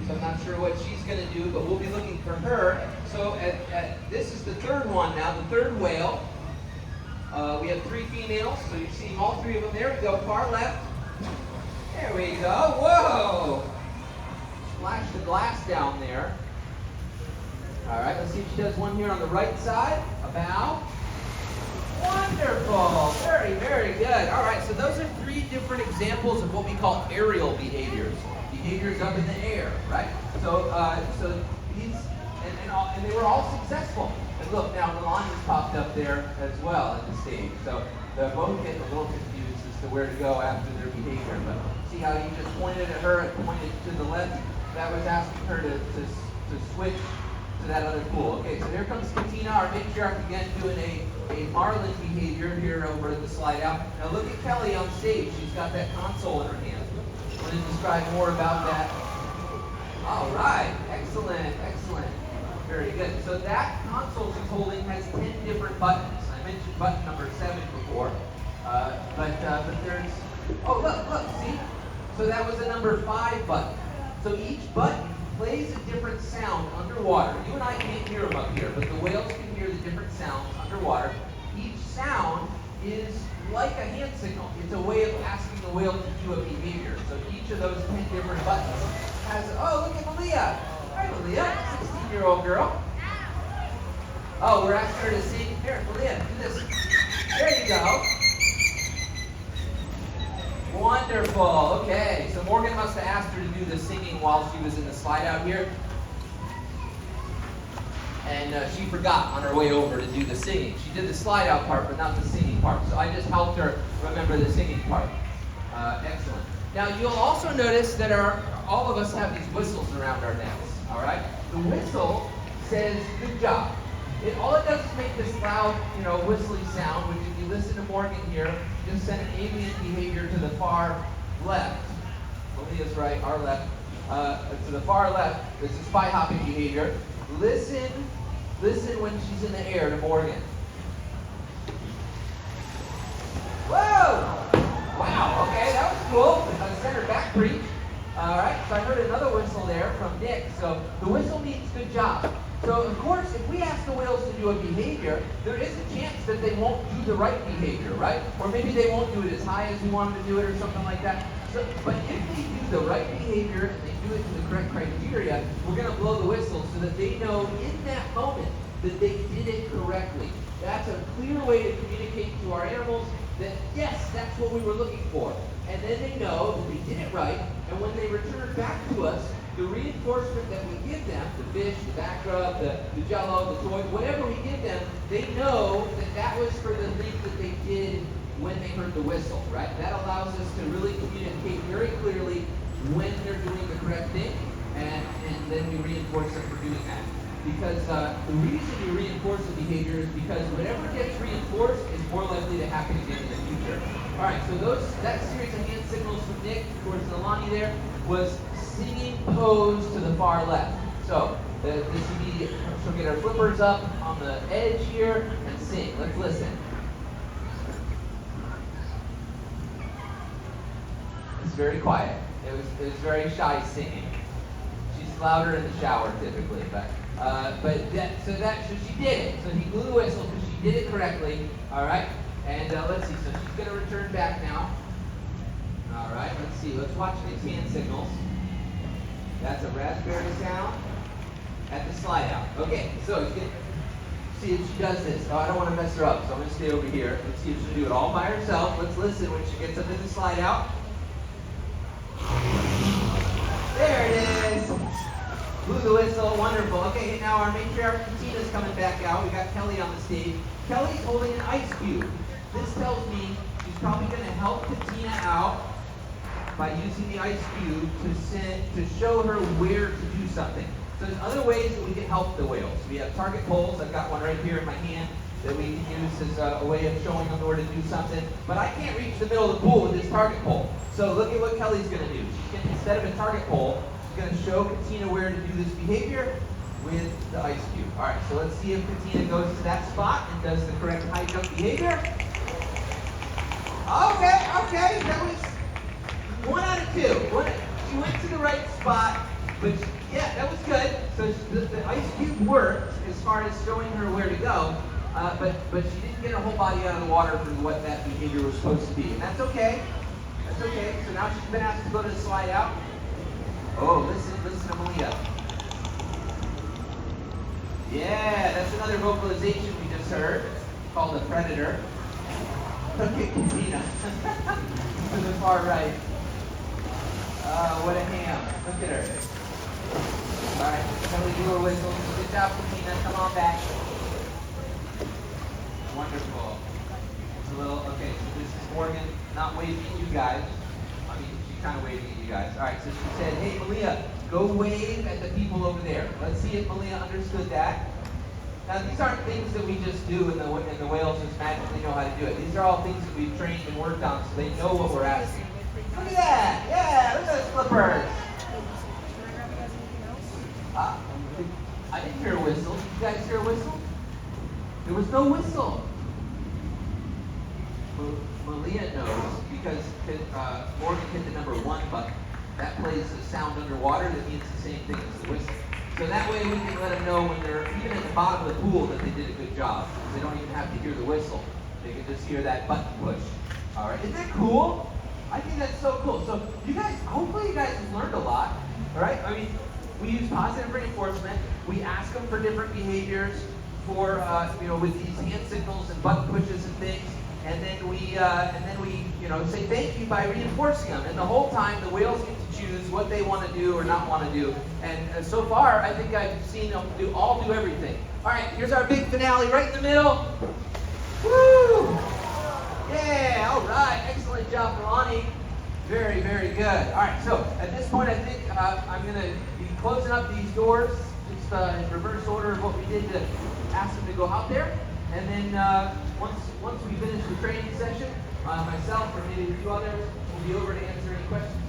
So I'm not sure what she's going to do, but we'll be looking for her. So this is the third one now, the third whale. We have 3 females, so you're seeing all 3 of them. There we go, far left. There we go. Whoa! Splash the glass down there. All right, let's see if she does one here on the right side. A bow. Wonderful. Very, very good. All right, so those are 3 different examples of what we call aerial behaviors. Behaviors up in the air, right? So, these, and they were all successful. And look, now Melania's popped up there as well at the stage. So they're both getting a little confused as to where to go after their behavior. But see how you just pointed at her and pointed to the left? That was asking her to switch to that other pool. Okay, so here comes Katina, our matriarch, again doing a marlin behavior here over at the slide out. Now look at Kelly on stage. She's got that console in her hand. I'm going to describe more about that. All right, excellent, excellent. Very good. So that console she's holding has 10 different buttons. I mentioned button number 7 before, but there's, oh look, see? So that was the number 5 button. So each button plays a different sound underwater. You and I can't hear them up here, but the whales can hear the different sounds underwater. Each sound is like a hand signal. It's a way of asking the whale to do a behavior. So each of those 10 different buttons has, oh, look at Malia. Hi, Malia, 16-year-old girl. Oh, we're asking her to sing. Here, Malia, do this. There you go. Wonderful. Okay, so Morgan must have asked her to do the singing while she was in the slide out here. And she forgot on her way over to do the singing. She did the slide out part, but not the singing part. So I just helped her remember the singing part. Excellent. Now you'll also notice that all of us have these whistles around our necks. All right. The whistle says "good job." All it does is make this loud, whistling sound. Which, if you listen to Morgan here, just send an alien behavior to the far left. Malia's right, our left. To the far left, this is spy hopping behavior. Listen when she's in the air to Morgan. Whoa! Wow, okay, that was cool. Center back preach. All right, so I heard another whistle there from Nick. So the whistle means good job. So of course, if we ask the whales to do a behavior, there is a chance that they won't do the right behavior, right? Or maybe they won't do it as high as we want them to do it or something like that. So, but if they do the right behavior and they do it to the correct criteria, we're going to blow the whistle so that they know in that moment that they did it correctly. That's a clear way to communicate to our animals that, yes, that's what we were looking for. And then they know that they did it right, and when they return back to us, the reinforcement that we give them, the fish, the back rub, the jello, the toy, whatever we give them, they know that that was for the thing that they did when they heard the whistle, right? That allows us to really communicate very clearly when they're doing the correct thing, and then we reinforce them for doing that. Because the reason you reinforce the behavior is because whatever gets reinforced is more likely to happen again in the future. All right, so that series of hand signals from Nick towards Nalani there was singing pose to the far left. So this would be, she'll get her flippers up on the edge here and sing. Let's listen. It's very quiet. It was very shy singing. She's louder in the shower typically, so she did it. So he blew the whistle because she did it correctly. All right, and let's see. So she's going to return back now. All right, let's see. Let's watch these hand signals. That's a raspberry sound at the slide out. Okay, so see if she does this. Oh, I don't want to mess her up, so I'm going to stay over here. Let's see if she'll do it all by herself. Let's listen when she gets up in the slide out. There it is. Blew the whistle, wonderful. Okay, now our matriarch Tina's coming back out. We got Kelly on the stage. Kelly's holding an ice cube. This tells me she's probably going to help Katina out by using the ice cube to show her where to do something. So there's other ways that we can help the whales. We have target poles. I've got one right here in my hand that we can use as a way of showing them where to do something. But I can't reach the middle of the pool with this target pole. So look at what Kelly's going to do. Instead of a target pole, she's going to show Katina where to do this behavior with the ice cube. All right, so let's see if Katina goes to that spot and does the correct high jump behavior. Okay, that was 1 out of 2. She went to the right spot, but So the ice cube worked as far as showing her where to go, but she didn't get her whole body out of the water for what that behavior was supposed to be. And that's okay. That's okay. So now she's been asked to go to the slide out. Oh, listen to Malia. Yeah, that's another vocalization we just heard, called a predator. Okay, Katina. To the far right. What a ham. Look at her. All right, can we do a whistle? Good job, Katina. Come on back. Wonderful. It's a little, okay, so this is Morgan not waving at you guys. I mean, she's kind of waving at you guys. All right, so she said, hey, Malia, go wave at the people over there. Let's see if Malia understood that. Now, these aren't things that we just do and the whales just magically know how to do it. These are all things that we've trained and worked on so they know what we're asking. Look at that! Yeah, look at those flippers! I didn't hear a whistle. Did you guys hear a whistle? There was no whistle. Malia knows because Morgan hit the number 1 button. That plays a sound underwater that means the same thing as the whistle. So that way we can let them know when they're even at the bottom of the pool that they did a good job. They don't even have to hear the whistle. They can just hear that button push. All right, isn't that cool? I think that's so cool. So you guys, hopefully you guys have learned a lot. All right, I mean, we use positive reinforcement. We ask them for different behaviors for with these hand signals and button pushes and things. And then we say thank you by reinforcing them. And the whole time the whales get to choose what they want to do or not want to do. And so far, I think I've seen them all do everything. All right, here's our big finale right in the middle. Woo! Yeah, all right. Excellent job, Lonnie. Very, very good. All right, so at this point, I think I'm going to be closing up these doors, just in reverse order of what we did to ask them to go out there. And then once we finish the training session, myself or maybe a few others will be over to answer any questions